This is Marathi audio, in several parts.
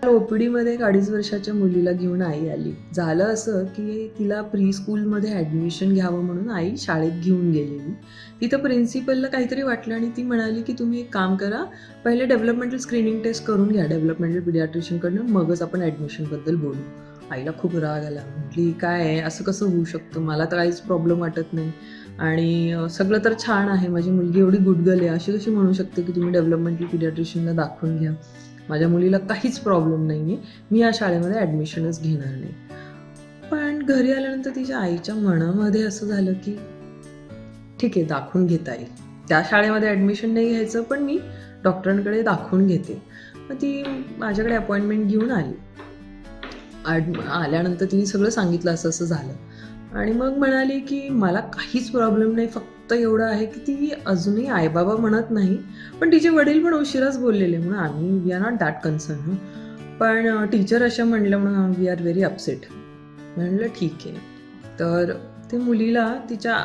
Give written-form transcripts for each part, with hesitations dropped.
ओपीडीमध्ये एक 2.5 वर्षाच्या मुलीला घेऊन आई आली. झालं असं की तिला प्री स्कूलमध्ये ॲडमिशन घ्यावं म्हणून आई शाळेत घेऊन गेलेली. तिथं प्रिन्सिपलला काहीतरी वाटलं आणि ती म्हणाली की तुम्ही एक काम करा, पहिले डेव्हलपमेंटल स्क्रीनिंग टेस्ट करून घ्या डेव्हलपमेंटल पिडियाट्रिशियनकडनं, मगच आपण ॲडमिशनबद्दल बोलू. आईला खूप राग आला. म्हटली काय आहे, असं कसं होऊ शकतं, मला तर काहीच प्रॉब्लेम वाटत नाही आणि सगळं तर छान आहे, माझी मुलगी एवढी गुडगल आहे, अशी कशी म्हणू शकते की तुम्ही डेव्हलपमेंटल पिडियाट्रिशियनला दाखवून घ्या. माझ्या मुलीला काहीच प्रॉब्लेम नाही आहे, मी या शाळेमध्ये ॲडमिशनच घेणार नाही. पण घरी आल्यानंतर तिच्या आईच्या मनामध्ये असं झालं की ठीक आहे, दाखवून घेता येईल, त्या शाळेमध्ये ॲडमिशन नाही घ्यायचं, पण मी डॉक्टरांकडे दाखवून घेते. मग ती माझ्याकडे अपॉइंटमेंट घेऊन आली. आल्यानंतर तिने सगळं सांगितलं असं असं झालं आणि मग म्हणाली की मला काहीच प्रॉब्लेम नाही, फक्त एवढं आहे की ती अजूनही आईबाबा म्हणत नाही, पण तिचे वडील पण उशिराच बोललेले म्हणून आम्ही we are not that concern, पण टीचर अशा म्हणलं म्हणून वी आर व्हेरी अपसेट. म्हणलं ठीक आहे. तर ते मुलीला तिच्या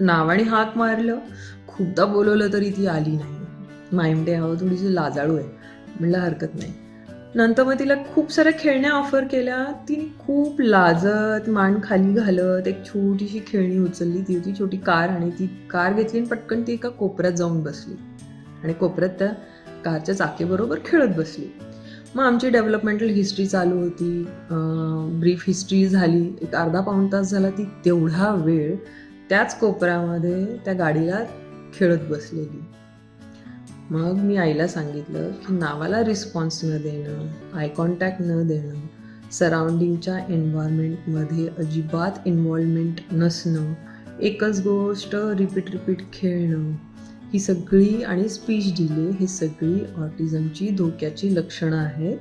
नावाने हाक मारलं, खूपदा बोलवलं तरी ती आली नाही. माइंडे थोडीशी लाजाळू आहे. म्हणलं हरकत नाही. नंतर मग तिला खूप साऱ्या खेळण्या ऑफर केल्या. तिने खूप लाजत मान खाली घालत एक छोटीशी खेळणी उचलली. ती होती छोटी कार आणि ती कार घेतली आणि पटकन ती एका कोपऱ्यात जाऊन बसली आणि कोपऱ्यात त्या कारच्या चाकेबरोबर खेळत बसली. मग आमची डेव्हलपमेंटल हिस्ट्री चालू होती. ब्रीफ हिस्ट्री झाली. एक अर्धा पाऊण तास झाला ती तेवढा वेळ त्याच कोपऱ्यामध्ये त्या गाडीला खेळत बसलेली. मग मी आईला सांगितलं की नावाला रिस्पॉन्स न देणं, आय कॉन्टॅक्ट न देणं, सराउंडिंगच्या एन्व्हायरमेंटमध्ये अजिबात इन्व्हॉल्वमेंट नसणं, एकच गोष्ट रिपीट खेळणं, ही सगळी आणि स्पीच डिले, ही सगळी ऑटिझमची धोक्याची लक्षणं आहेत.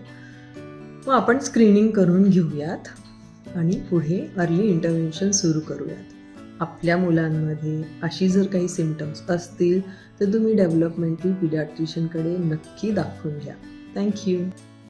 मग आपण स्क्रीनिंग करून घेऊयात आणि पुढे अर्ली इंटरव्हेन्शन सुरू करूयात. आपल्या मुलांमध्ये अशी जर काही सिम्पटम्स असतील तर तुम्ही डेव्हलपमेंटल पिडियाट्रिशियनकडे नक्की दाखवून घ्या. थँक्यू.